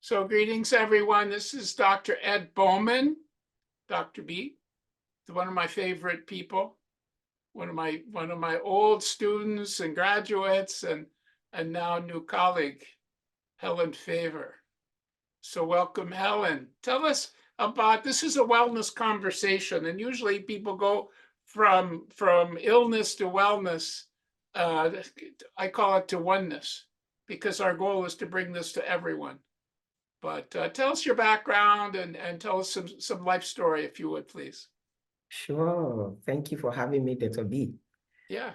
So greetings, everyone. This is Dr. Ed Bauman, Dr. B, one of my favorite people, one of my old students and graduates, and now new colleague, Helen Favor. So welcome, Helen. Tell us about, this is a wellness conversation, and usually people go from illness to wellness. I call it to oneness, because our goal is to bring this to everyone. But tell us your background and tell us some life story, if you would, please. Sure. Thank you for having me, Dr. B. Yeah.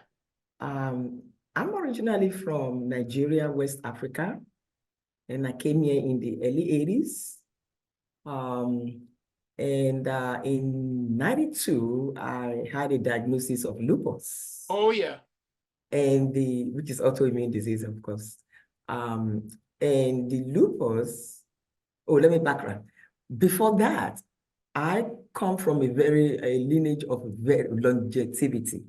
I'm originally from Nigeria, West Africa, and I came here in the early 80s. In 92, I had a diagnosis of lupus. Oh, yeah. And which is autoimmune disease, of course. And the lupus, let me background. Before that, I come from a lineage of very longevity.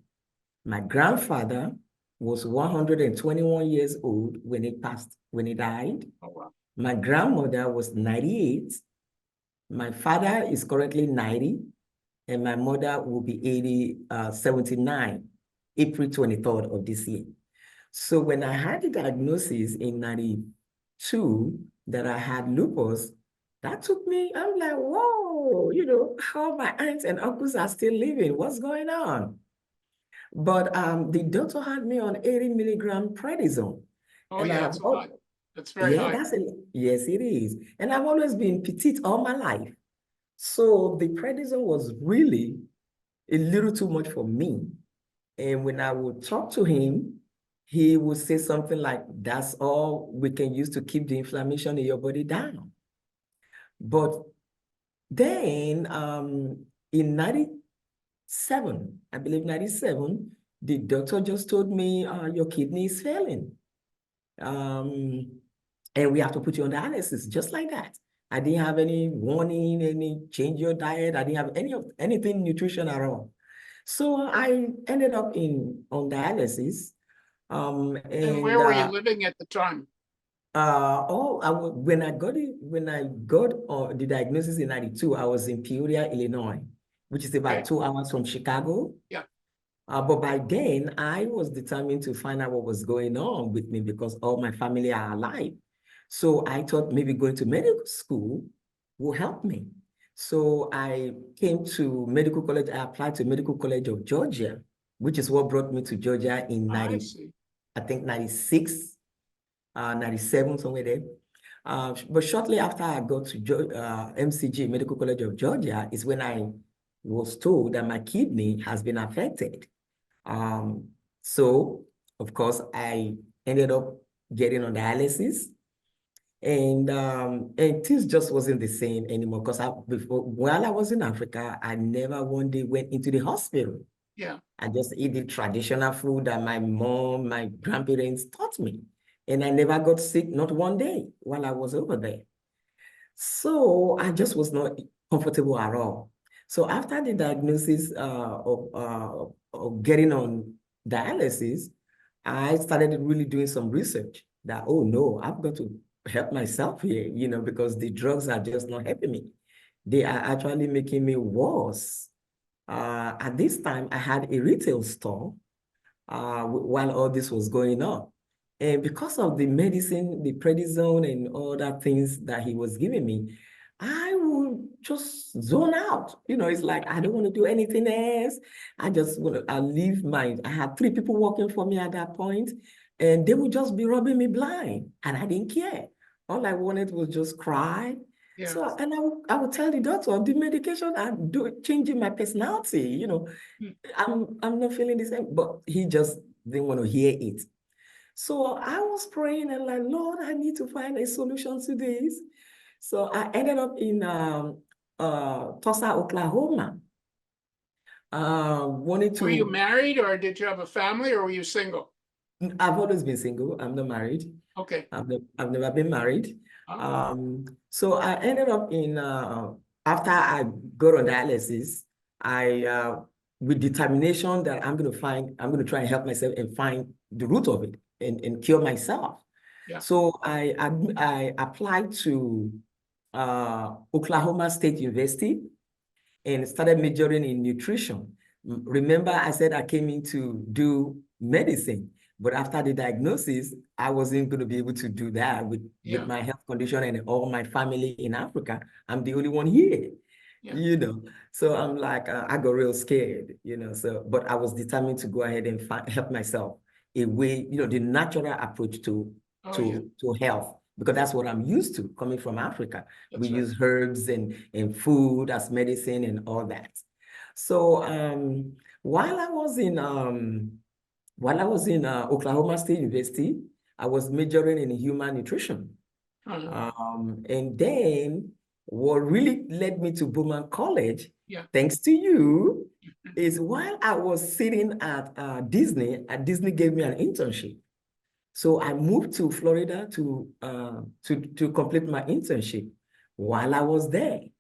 My grandfather was 121 years old when he died. Oh, wow. My grandmother was 98. My father is currently 90, and my mother will be 79, April 23rd of this year. So when I had the diagnosis in 92 that I had lupus, that took me, I'm like, whoa, how my aunts and uncles are still living. What's going on? But the doctor had me on 80 milligram prednisone. Oh, and yeah, it's a lot. That's very high. Yes, it is. And I've always been petite all my life. So the prednisone was really a little too much for me. And when I would talk to him, he would say something like, that's all we can use to keep the inflammation in your body down. But then in 97, I believe 97, the doctor just told me, your kidney is failing. And we have to put you on dialysis, just like that. I didn't have any warning, any change your diet. I didn't have anything nutrition at all. So I ended up on dialysis. And where were you living at the time? When I got the diagnosis in 92, I was in Peoria, Illinois, which is about 2 hours from Chicago. Yeah. But by then, I was determined to find out what was going on with me because all my family are alive. So I thought maybe going to medical school will help me. So I came to medical college. I applied to Medical College of Georgia, which is what brought me to Georgia in I think 96, 97, somewhere there. But shortly after I got to MCG, Medical College of Georgia, is when I was told that my kidney has been affected. So, of course, I ended up getting on dialysis. And things just wasn't the same anymore because while I was in Africa, I never one day went into the hospital. Yeah. I just eat the traditional food that my mom, my grandparents taught me. And I never got sick, not one day while I was over there. So I just was not comfortable at all. So after the diagnosis of getting on dialysis, I started really doing some research that, oh no, I've got to help myself here, because the drugs are just not helping me. They are actually making me worse. At this time, I had a retail store while all this was going on. And because of the medicine, the prednisone and all that things that he was giving me, I would just zone out. It's like, I don't want to do anything else. I just want to leave I had 3 people working for me at that point, and they would just be rubbing me blind, and I didn't care. All I wanted was just cry. Yeah. So, and I would tell the doctor, the medication I'm changing my personality, I'm not feeling the same, but he just didn't want to hear it. So I was praying and like, Lord, I need to find a solution to this. So I ended up in Tulsa, Oklahoma. Were you married or did you have a family or were you single? I've always been single. I'm not married. Okay. I've never been married. Oh. So I ended up after I got on dialysis, with determination that I'm going to try and help myself and find the root of it and cure myself. Yeah. So I applied to Oklahoma State University and started majoring in nutrition. Remember, I said I came in to do medicine, but after the diagnosis, I wasn't going to be able to do that with Yeah. my health condition and all my family in Africa. I'm the only one here, Yeah. you know. So I'm like, I got real scared, you know. So, but I was determined to go ahead and help myself a way, you know, the natural approach to Oh, yeah. health, because that's what I'm used to coming from Africa. That's We right. use herbs and food as medicine and all that. So while I was in Oklahoma State University, I was majoring in human nutrition. And then what really led me to Bauman College, Yeah. thanks to you, is while I was sitting at Disney gave me an internship. So I moved to Florida to complete my internship. While I was there,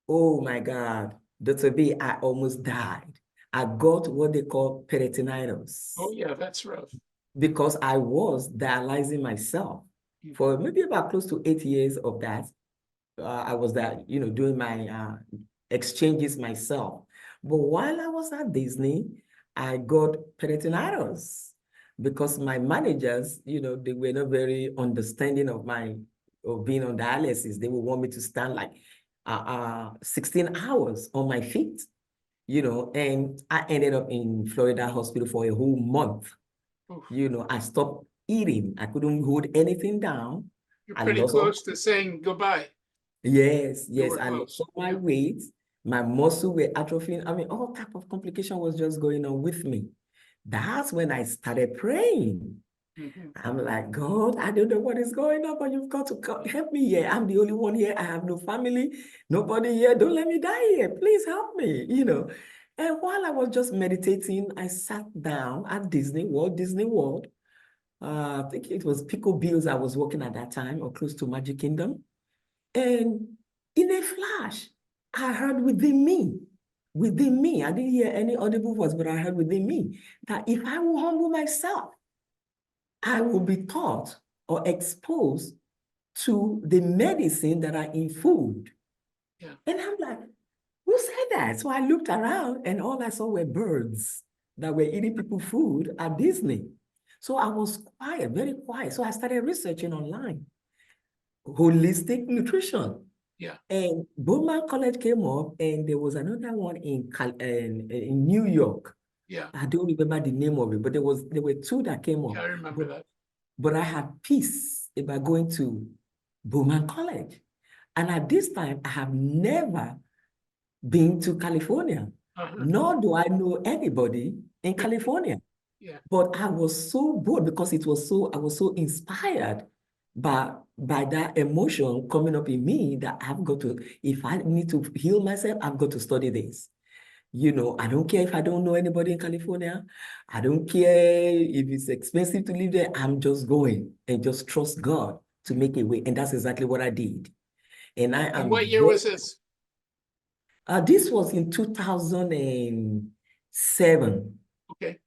oh my God, Dr. B, I almost died. I got what they call peritonitis. Oh, yeah, that's rough. Because I was dialyzing myself for maybe about close to 8 years of that. I was that, you know, doing my exchanges myself. But while I was at Disney, I got peritonitis because my managers, you know, they were not very understanding of being on dialysis. They would want me to stand like 16 hours on my feet, you know, and I ended up in Florida hospital for a whole month. Oof. You know, I stopped eating. I couldn't hold anything down. You're I pretty lost close to saying goodbye. Yes, You yes, were I lost close. all my Yeah. weight. My muscle were atrophying. I mean, all type of complication was just going on with me. That's when I started praying. I'm like, God, I don't know what is going on, but you've got to help me here. I'm the only one here. I have no family, nobody here. Don't let me die here. Please help me, you know. And while I was just meditating, I sat down at Disney World. I think it was Pico Bills I was working at that time, or close to Magic Kingdom. And in a flash, I heard within me, I didn't hear any audible voice, but I heard within me that if I will humble myself, I will be taught or exposed to the medicine that are in food. Yeah. And I'm like, who said that? So I looked around and all I saw were birds that were eating people's food at Disney. So I was quiet, very quiet. So I started researching online, holistic nutrition. Yeah. And Bowman College came up, and there was another one in New York. Yeah. I don't remember the name of it, but there were two that came up. Yeah, I remember that. But I had peace about going to Bowman College. And at this time, I have never been to California, nor do I know anybody in California. Yeah. But I was so bored because I was so inspired by that emotion coming up in me that I've got to, if I need to heal myself, I've got to study this. You know, I don't care if I don't know anybody in California. I don't care if it's expensive to live there. I'm just going and just trust God to make a way. And that's exactly what I did. And what year was this? This was in 2007. Okay.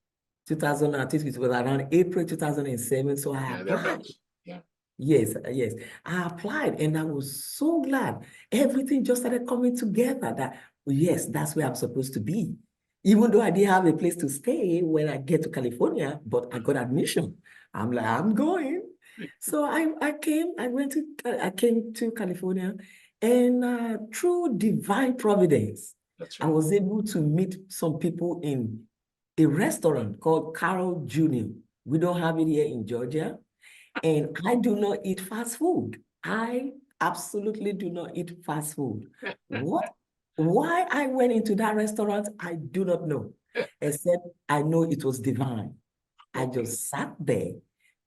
2000, I think it was around April 2007. So I applied. Yeah. Yes, yes. I applied and I was so glad. Everything just started coming together that, yes, that's where I'm supposed to be. Even though I didn't have a place to stay when I get to California, but I got admission. I'm like, I'm going. So I came to California, and through divine providence, right, I was able to meet some people in a restaurant called Carol Jr. We don't have it here in Georgia. And I do not eat fast food. I absolutely do not eat fast food. Why I went into that restaurant, I do not know, except I know it was divine. I just sat there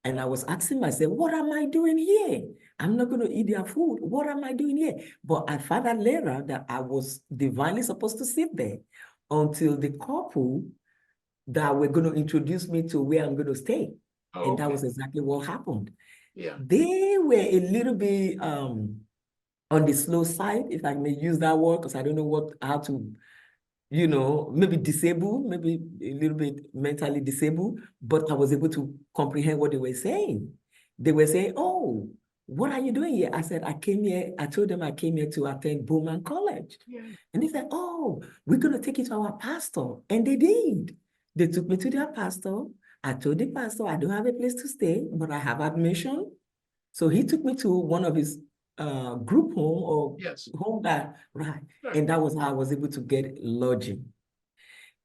and I was asking myself, what am I doing here? I'm not going to eat their food. What am I doing here? But I found out later that I was divinely supposed to sit there until the couple that were going to introduce me to where I'm going to stay. And that was exactly what happened. Yeah. They were a little bit on the slow side, if I may use that word, because I don't know how to, you know, maybe disabled, maybe a little bit mentally disabled, but I was able to comprehend what they were saying. They were saying, oh, what are you doing here? I said, I told them I came here to attend Bowman College. Yeah. And they said, oh, we're going to take you to our pastor. And they did. They took me to their pastor. I told the pastor, I don't have a place to stay, but I have admission. So he took me to one of his group home or Yes. home that, right. Right. And that was how I was able to get lodging.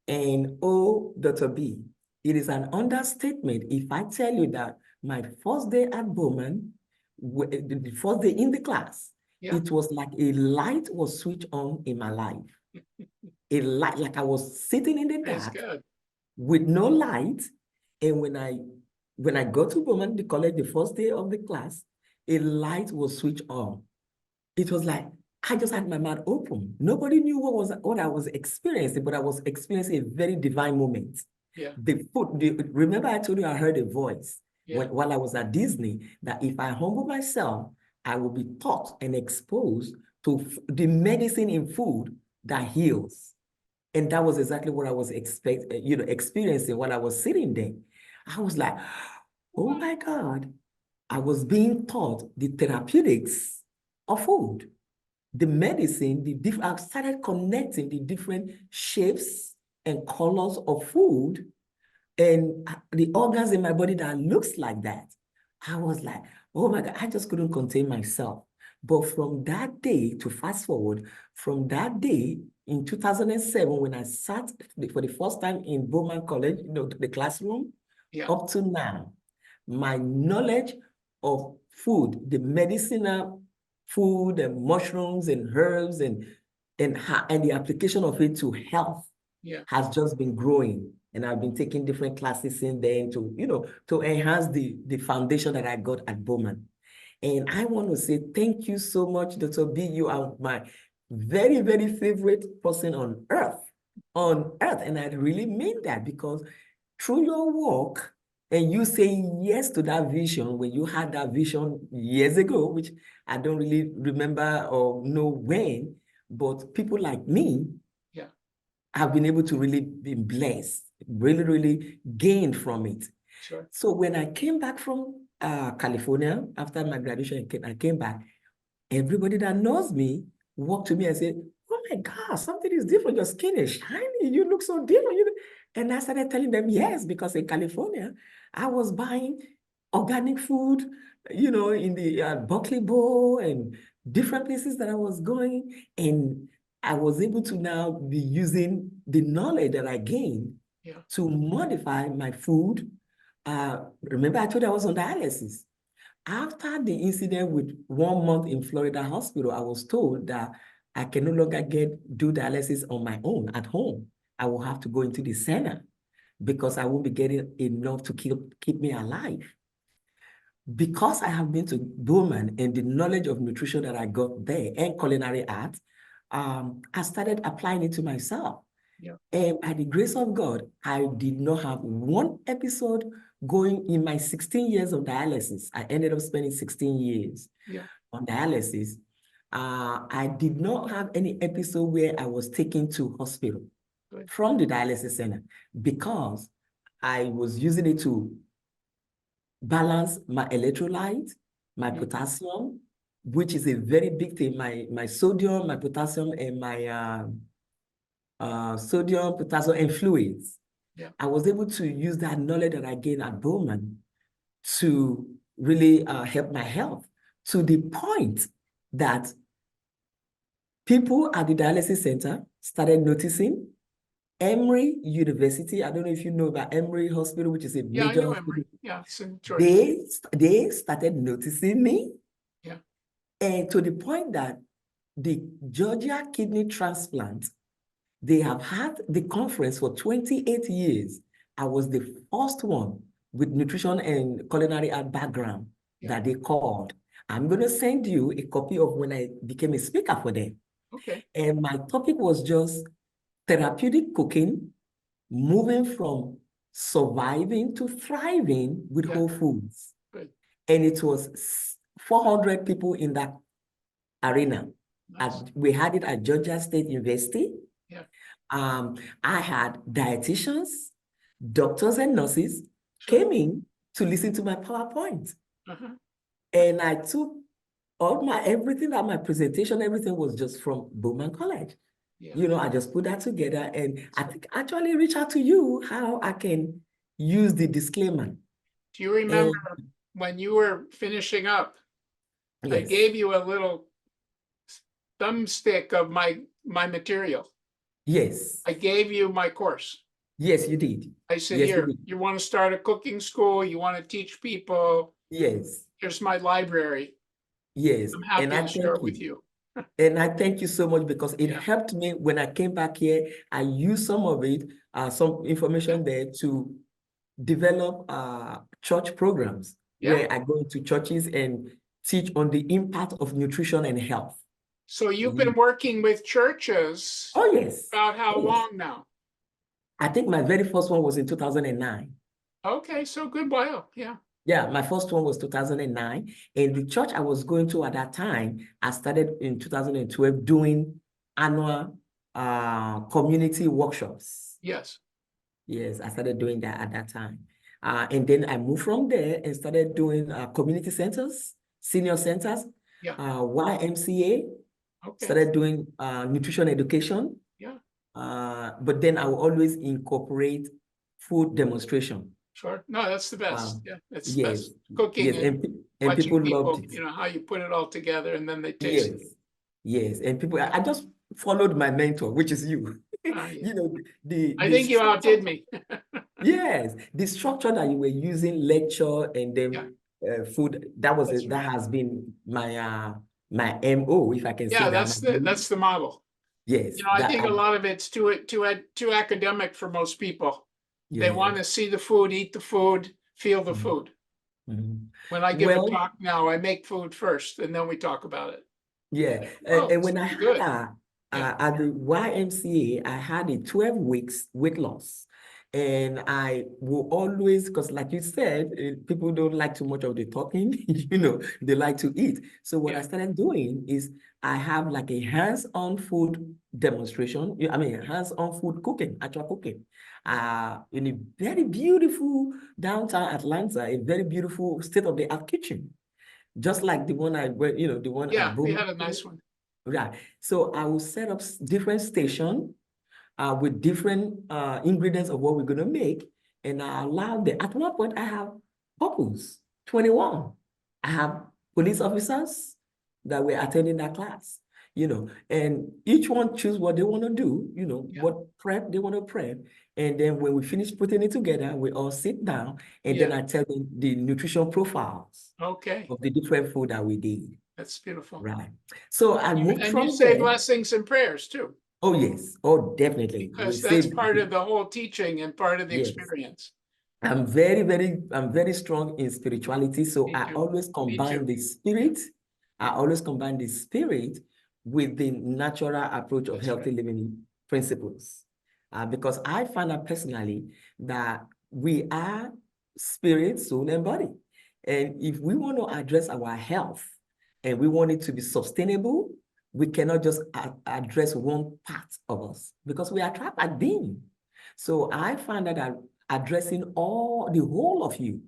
And oh, Dr. B, it is an understatement if I tell you that my first day at Bowman, the first day in the class, Yeah. it was like a light was switched on in my life. A light, like I was sitting in the Praise dark God. with no light. And when I got to Bowman, the college, the first day of the class, a light was switched on. It was like, I just had my mouth open. Nobody knew what I was experiencing, but I was experiencing a very divine moment. Yeah. Remember I told you I heard a voice Yeah. while I was at Disney, that if I humble myself, I will be taught and exposed to the medicine in food that heals. And that was exactly what I was experiencing while I was sitting there. I was like, oh my God, I was being taught the therapeutics of food, the medicine, I started connecting the different shapes and colors of food and the organs in my body that looks like that. I was like, oh my God, I just couldn't contain myself. But from that day, to fast forward, from that day in 2007, when I sat for the first time in Bowman College, the classroom, Yeah. up to now, my knowledge of food, the medicinal food and mushrooms and herbs and the application of it to health has just been growing. And I've been taking different classes in there to enhance the foundation that I got at Bowman. And I want to say thank you so much, Dr. B. You are my very, very favorite person on earth. And I really mean that, because through your work and you saying yes to that vision, when you had that vision years ago, which I don't really remember or know when, but people like me have been able to really be blessed, really, really gained from it. Sure. So when I came back from California, after my graduation, I came back, everybody that knows me walked to me and said, oh my God, something is different. Your skin is shiny. You look so different. And I started telling them, yes, because in California, I was buying organic food, in the Buckley Bowl and different places that I was going. And I was able to now be using the knowledge that I gained to modify my food. Remember, I told you I was on dialysis. After the incident with 1 month in Florida hospital, I was told that I can no longer do dialysis on my own at home. I will have to go into the center because I won't be getting enough to keep me alive. Because I have been to Bowman and the knowledge of nutrition that I got there and culinary art, I started applying it to myself. And by the grace of God, I did not have one episode going in my 16 years of dialysis. I ended up spending 16 years on dialysis. I did not have any episode where I was taken to hospital from the dialysis center, because I was using it to balance my electrolyte, my potassium, which is a very big thing, my sodium, my potassium, and my sodium, potassium, and fluids. I was able to use that knowledge that I gained at Bowman to really help my health, to the point that people at the dialysis center started noticing. Emory University, I don't know if you know about Emory Hospital, which is a major hospital. It's in Georgia. They started noticing me. And to the point that the Georgia kidney transplant, they have had the conference for 28 years. I was the first one with nutrition and culinary art background that they called. I'm going to send you a copy of when I became a speaker for them. And my topic was just therapeutic cooking, moving from surviving to thriving with whole foods. And it was 400 people in that arena. We had it at Georgia State University. I had dietitians, doctors and nurses came in to listen to my PowerPoint. Uh-huh. And I took everything that my presentation, everything was just from Bowman College. Yeah. You know, I just put that together, and I think actually reach out to you how I can use the disclaimer. Do you remember when you were finishing up, I Yes, gave you a little thumbstick of my material. yes, I gave you my course. yes, you did. I said, Yes, you here, did. you want to start a cooking school, you want to teach people, Yes, here's my library. yes. I'm And happy I to share thank it with you. you. And I thank you so much because it Yeah. helped me when I came back here. I used some of it, some information there to develop church programs Yeah. where I go into churches and teach on the impact of nutrition and health. So you've been working with churches Oh, yes. about how Oh, yes. long now? I think my very first one was in 2009. Okay, so good while. Yeah. Yeah, my first one was 2009. And the church I was going to at that time, I started in 2012 doing annual community workshops. Yes. Yes, I started doing that at that time. And then I moved from there and started doing community centers, senior centers, Yeah. YMCA, Okay. started doing nutrition education. Yeah. But then I will always incorporate food demonstration. Sure. No, that's the best. Yeah, that's the Yes, best. Cooking yes, and and watching people loved people, it. how you put it all together and then they taste Yes, it. yes, and people, I just followed my mentor, which is you. Yeah. You know, I the think you structure. outdid me. Yes, the structure that you were using, lecture and Yeah, then food, that was that's it. That right. has been my MO, if I can say Yeah, that. that's the model. Yes, I think a lot of it's too academic for most people. They want to yes. see the food, eat the food, feel the Mhm, food. mhm. When I give a Well, talk now, I make food first and then we talk about it. yeah, Oh, and it's when I pretty had good. Yeah. at the YMCA, I had a 12 weeks weight loss. And I will always, because like you said, people don't like too much of the talking, they like to eat. So what I Yeah. started doing is I have like a hands-on food demonstration. I mean, hands-on food cooking, actual cooking. In a very beautiful downtown Atlanta, a very beautiful state-of-the-art kitchen. Just like the one I went, the one at Yeah, we had Bowman. a nice one. Right. So I will set up different station with different ingredients of what we're going to make. And I allow at one point, I have couples, 21. I have police officers that were attending that class, and each one choose what they want to do, Yeah. what prep they want to prep. And then when we finish putting it together, we all sit down and then Yeah. I tell them the nutrition profiles Okay. of the different food that we did. That's beautiful. Right. So I moved And you from say there. blessings and prayers too, Oh, yes. Oh, definitely. We because that's say, part of the whole teaching and part of the yes. experience. I'm very strong in spirituality. So Me I too. always Me too. combine the spirit. I always combine the spirit with the natural approach of That's healthy right. living principles. Because I find out personally that we are spirit, soul, and body. And if we want to address our health and we want it to be sustainable, we cannot just address one part of us because we are trapped at being. So I find that addressing the whole of you,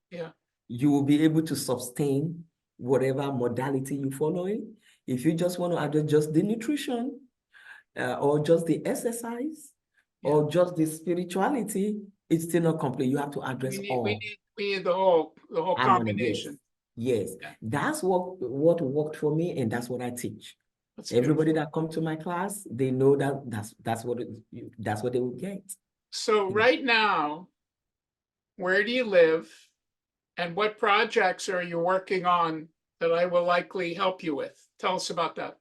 Yeah. you will be able to sustain whatever modality you're following. If you just want to address just the nutrition or just the exercise Yeah. or just the spirituality, it's still not complete. You have to address We all. need the whole Harmony, yes. combination. Yes. Yeah. That's what worked for me, and that's what I teach. That's Everybody beautiful. that come to my class, they know that that's what they will get. So right now, where do you live and what projects are you working on that I will likely help you with? Tell us about that.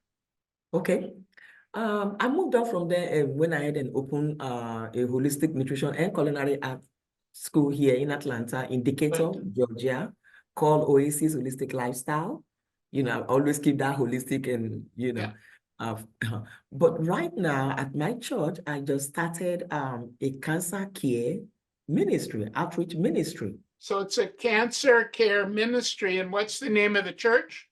Okay. I moved on from there when I had an open a holistic nutrition and culinary art school here in Atlanta, in Decatur, Georgia, called Oasis Holistic Lifestyle. I always keep that holistic and Yeah. uh, but right now at my church, I just started a cancer care ministry, outreach ministry. So it's a cancer care ministry. And what's the name of the church?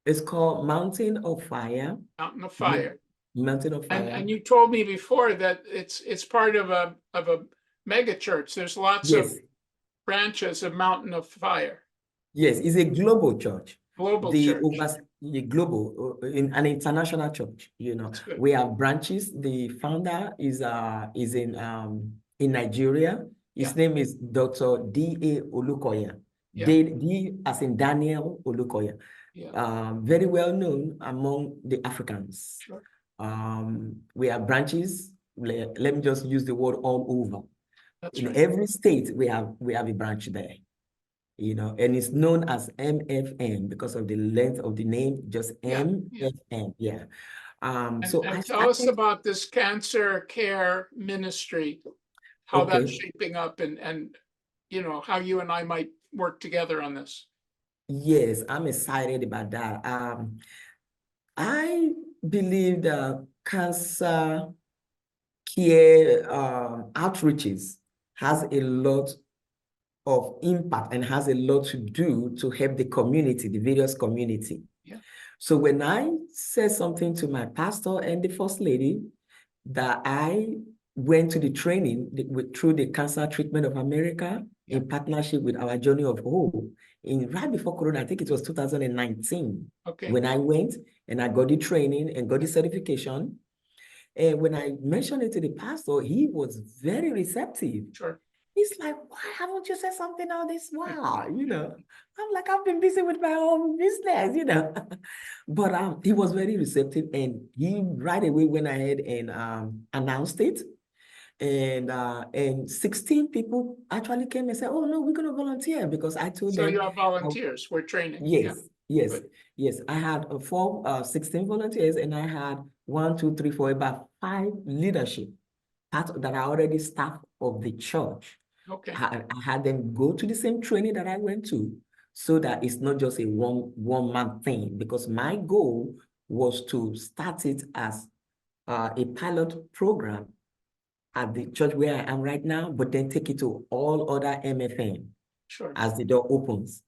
It's called Mountain of Fire. Mountain of Fire. Mountain of Fire. And you told me before that it's part of a mega church. There's lots of Yes. branches of Mountain of Fire. Yes, it's a global church. Global The church. global in an international church. That's good. We have branches. The founder is in Nigeria. His Yeah. name is Dr. D.A. Olukoya. Yeah. D as in Daniel Olukoya. Yeah. Very well known among the Africans. Sure. We have branches. Let me just use the word all over. That's In right. every state, we have a branch there. And it's known as MFM because of the length of the name, just Yeah. MFM. Yeah. So I And tell us started, about this cancer care ministry, how that's okay, shaping up, and how you and I might work together on this. yes, I'm excited about that. I believe that cancer care outreaches has a lot of impact and has a lot to do to help the community, the various community. Yeah. So when I said something to my pastor and the first lady that I went to the training through the Cancer Treatment of America in partnership with our Journey of Hope right before Corona, I think it was 2019. Okay. When I went and I got the training and got the certification. And when I mentioned it to the pastor, he was very receptive. Sure. He's like, why haven't you said something all this while? I'm like, I've been busy with my own business, But he was very receptive, and he right away went ahead and announced it. And 16 people actually came and said, oh no, we're gonna volunteer, because I told So them, you have volunteers. We're training. yes, yes, Good. yes. I had 16 volunteers, and I had 1, 2, 3, 4, about 5 leadership part that are already staff of the church. Okay. I had them go to the same training that I went to, so that it's not just a one-man thing, because my goal was to start it as a pilot program at the church where I am right now, but then take it to all other MFM Sure. as the door opens.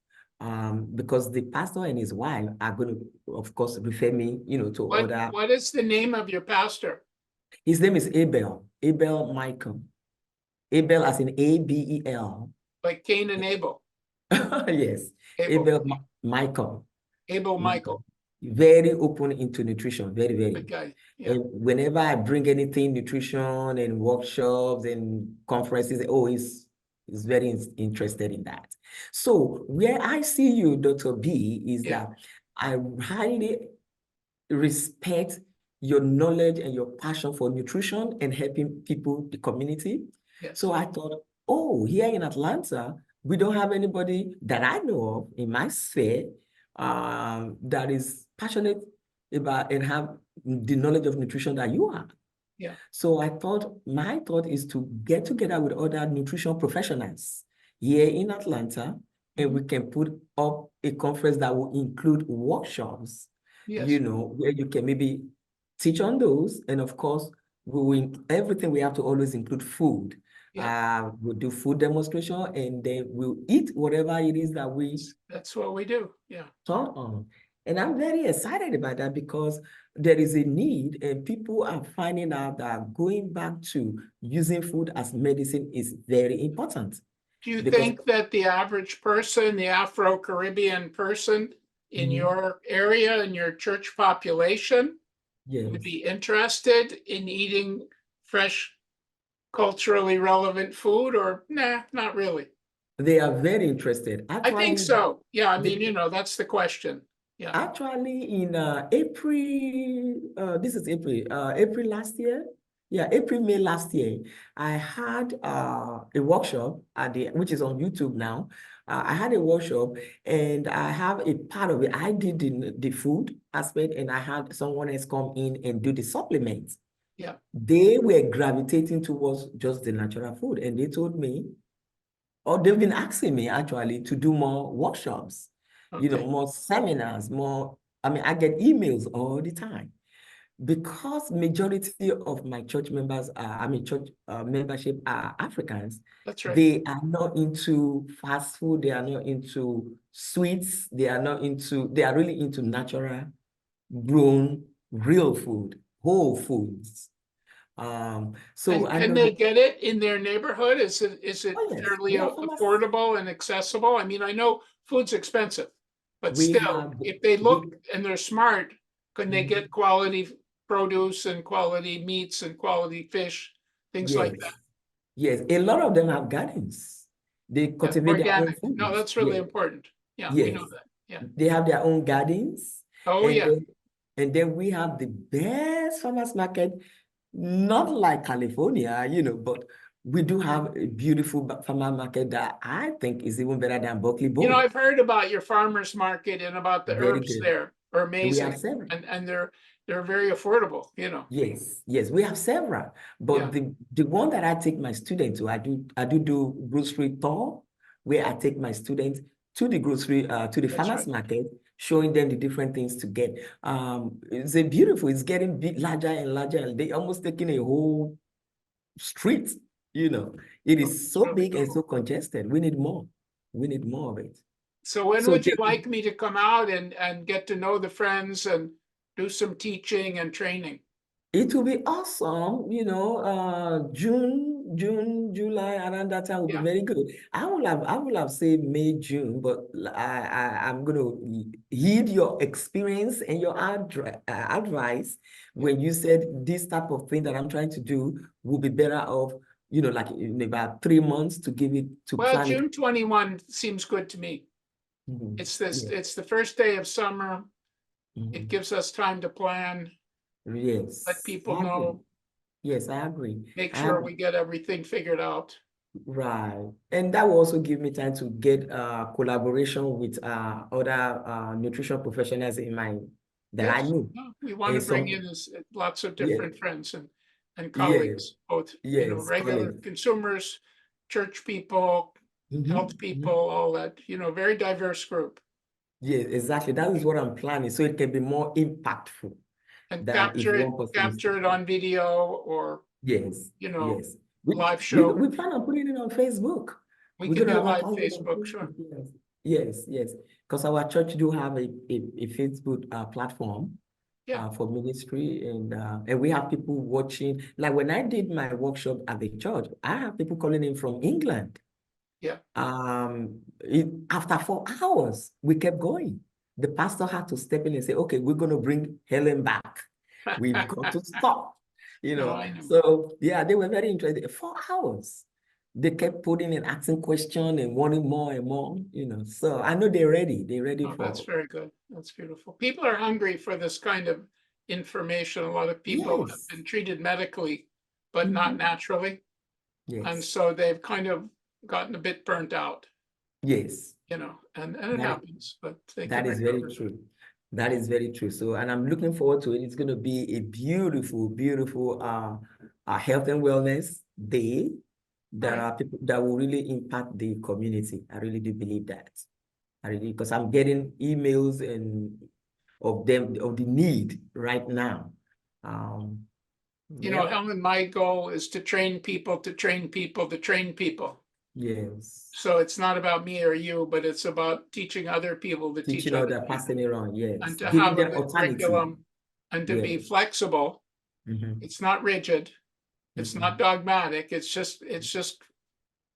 Because the pastor and his wife are going to, of course, refer me, to other. What is the name of your pastor? His name is Abel Michael. Abel as in Abel. Like Cain and Abel. Yes, Abel. Michael. Abel Michael. Very open into nutrition, very, very. Good guy. Yeah. And whenever I bring anything nutrition and workshops and conferences, he's very interested in that. So where I see you, Dr. B, is that I highly respect your knowledge and your passion for nutrition and helping people, the community. Yes. So I thought, here in Atlanta, we don't have anybody that I know of in my sphere that is passionate about and have the knowledge of nutrition that you have. Yeah. So my thought is to get together with other nutrition professionals here in Atlanta, and we can put up a conference that will include workshops, where you can maybe teach on those. And of course, everything we have to always include food. Yeah. We'll do food demonstration, and then we'll eat whatever it is that we That's what we do. Yeah. taught on. And I'm very excited about that, because there is a need, and people are finding out that going back to using food as medicine is very important. Do you think that the average person, the Afro-Caribbean person in your area, in your church population, would be interested in eating fresh, culturally relevant food, or nah, not really? They are very interested. Actually, I think so. Yeah, I mean, that's the question. Yeah. Actually, in April, this is April last year. Yeah, April, May last year, I had a workshop which is on YouTube now. I had a workshop, and I have a part of it. I did the food aspect, and I had someone else come in and do the supplements. Yeah. They were gravitating towards just the natural food, and they told me, or they've been asking me actually to do more workshops, more seminars, I get emails all the time, because majority of my church members church membership are Africans. That's right. They are not into fast food. They are not into sweets. They are really into natural, grown, real food, whole foods. So And I can know they that, get it in their neighborhood? Is it oh yes, fairly we have pharmacy. affordable and accessible? I mean, I know food's expensive, but We still, have, if they we, look and they're smart, can they Mhm. get quality produce and quality meats and quality fish, things like Yes, that? yes. A lot of them have gardens. They Yeah, cultivate their own organic. No, foods. that's really Yes, important. Yeah, we yes. know that. Yeah. They have their own gardens, Oh, and yeah. then we have the best farmers market, not like California, but we do have a beautiful farmer market that I think is even better than Berkeley You know, Bowl. I've heard about your farmers market and about the Very herbs good. there are And we amazing, have several. and they're very affordable, Yes, yes, we have several. Yeah, But the one that I take my students to, I do grocery tour where I take my students to the to the that's farmers right. market, showing them the different things to get. It's getting big, larger and larger, and they almost taking a whole street, you know. It Oh, is it's so really big and cool. so congested. We need more. We need more of it. So when So would you like me to come out and get to know the friends and do some teaching and training? it will be awesome, July, around that time will be Yeah. very good. I will have said May, June, but I'm gonna heed your experience and your advice Yeah. when you said this type of thing that I'm trying to do will be better off, like in about 3 months to give it to Well, plan it. June 21 seems good to me. Mhm. It's this, Yeah. it's the first day of summer. It Mhm. gives us time to plan, let Yes, people I agree. know, Yes, I agree. make I sure agree. we get everything figured out. Right. And that will also give me time to get collaboration with other nutrition professionals that I Yes, know. no, we want And to bring some, in lots of yeah, different friends and yeah, colleagues, both, yes, regular colleagues. consumers, church people, health people, all that, very diverse group. Yeah, exactly. That is what I'm planning. So it can be more impactful And than if one person is capture it talking. on video or, Yes, yes. We, live we, show. we plan on putting it on Facebook. We We're can going to do live advertise it on Facebook, sure. Facebook. Yes, yes, yes. Because our church do have a Facebook platform Yeah, for ministry, and we have people watching. Like when I did my workshop at the church, I have people calling in from England. yeah. After 4 hours, we kept going. The pastor had to step in and say, "Okay, we're going to bring Helen back. We've got to stop." No, I know. So yeah, they were very interested. 4 hours. They kept putting and asking questions and wanting more and more, So I know they're ready. They're ready Oh, that's for, very good. That's beautiful. People are hungry for this kind of information. A lot of people have yes. been treated medically, but not Mhm. naturally. And Yes. so they've kind of gotten a bit burnt out, Yes. and it That, happens, but they can that is very recover. true. That is very true. So, and I'm looking forward to it. It's going to be a beautiful, beautiful health and wellness day that Right. are people that will really impact the community. I really do believe that. I really, because I'm getting emails and of the need right now. Yeah, Helen, my goal is to train people, to train people, to train people. yes. So it's not about me or you, but it's about teaching other people to teach Teaching other others, people passing it on, and yes. to Giving have a them good alternative. curriculum and to Yeah. be flexible. Mhm. It's not rigid. It's not dogmatic. It's just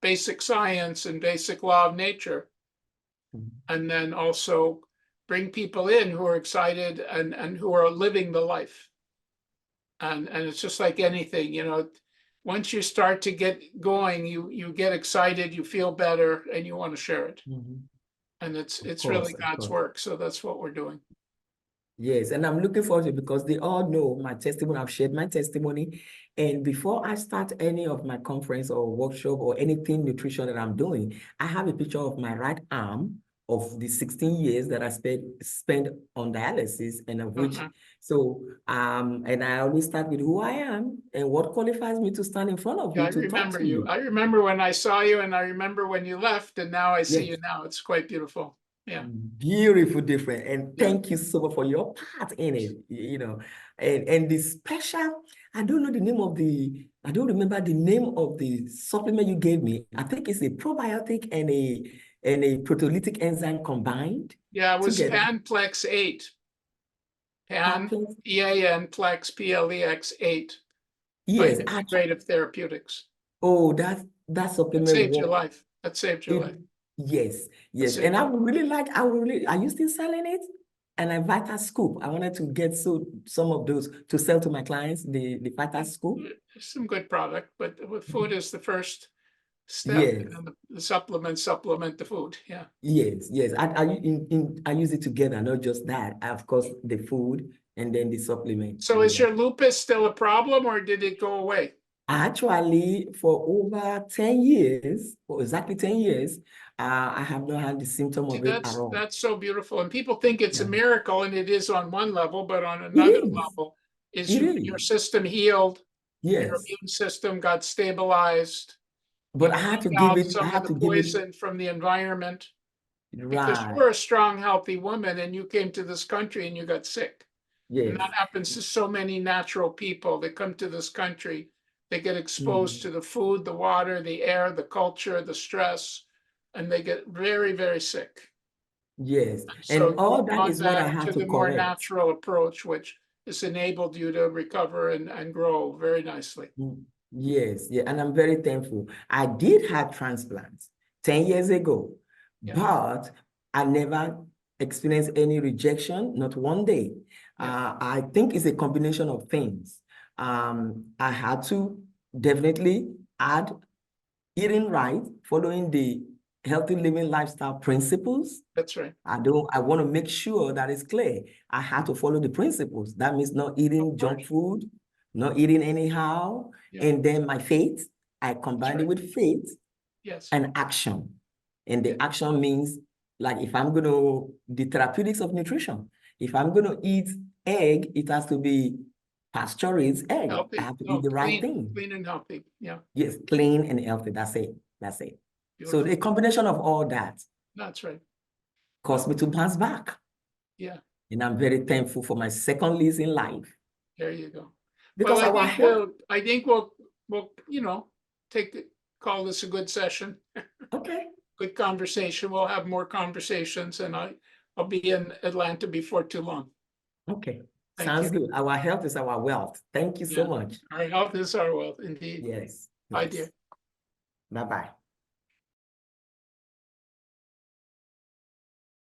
basic science and basic law of nature. Mhm. And then also bring people in who are excited and who are living the life. And it's just like anything, once you start to get going, you get excited, you feel better, and you want to share it. Mhm. And Of it's really course, of God's course. work. So that's what we're doing. Yes, and I'm looking forward to it because they all know my testimony. I've shared my testimony. And before I start any of my conference or workshop or anything nutrition that I'm doing, I have a picture of my right arm of the 16 years that I spent on dialysis, and of which, and I always start with who I am and what qualifies me to stand in front of Yeah, you I to talk remember to you. you. I remember when I saw you, and I remember when you left, and now I see Yes. you now. It's quite beautiful. Yeah. Beautiful, different. And Yeah. thank you so much for your part in it, and the special, I don't remember the name of the supplement you gave me. I think it's a probiotic and a proteolytic enzyme combined Yeah, it was together. Panplex 8. Pan, Package. EAN, Plex, PLEX 8. Yes, integrative therapeutics. oh, that That supplement saved your work. life. That saved your life. Yes, yes. saved And I would really like, are you still selling it? And I Vita Scoop. I wanted to get some of those to sell to my clients, the Vita Scoop. There's some good product, but with food is the first step, Yes, and then the supplement the food. Yeah. yes, yes. I use it together, not just that. Of course, the food and then the supplement. So is your lupus still a problem, or did it go away? Actually, for over 10 years, for exactly 10 years, I have not had the symptom See, of it at all. that's so beautiful. And people think it's a Yeah. miracle, and it is on one level, but on It another is. level is It your is. system healed, your Yes. immune system got stabilized, you But I had to cleaned give out it, I some of had the to give it poison from the environment, because you right. were a strong, healthy woman and you came to this country and you got sick. And Yes. that happens to so many natural people that come to this country. They get exposed to the food, the water, the air, the culture, the stress, and they get very, very sick. Yes. So And all you've that gone is what I back had to to the more correct. natural approach, which has enabled you to recover and grow very nicely. Yes, yeah, and I'm very thankful. I did have transplants 10 years ago, Yeah. but I never experienced any rejection, not one day. Yeah. I think it's a combination of things. I had to definitely add eating right, following the healthy living lifestyle principles. That's right. I want to make sure that it's clear. I had to follow the principles. That means not eating junk food, not eating anyhow. Yeah. And then my faith, I combined it right. with faith Yes. and action. And the action means, like, if I'm going to, the therapeutics of nutrition, if I'm going to eat egg, it has to be pasture-raised egg. Healthy. I have to eat No, the right clean, thing. clean and healthy. Yeah. Yes, clean and healthy. That's it. That's it. So Beautiful. the combination of all that That's right. caused me to bounce back. Yeah. And I'm very thankful for my second lease in life. There you go. Because Well, our health. I think we'll call this a good session. Okay. Good conversation. We'll have more conversations, and I'll be in Atlanta before too long. Okay. Thank Sounds you. good. Our health is our wealth. Thank you so much. Our health is our wealth, indeed. Yes. Bye, Yes. dear. Bye-bye.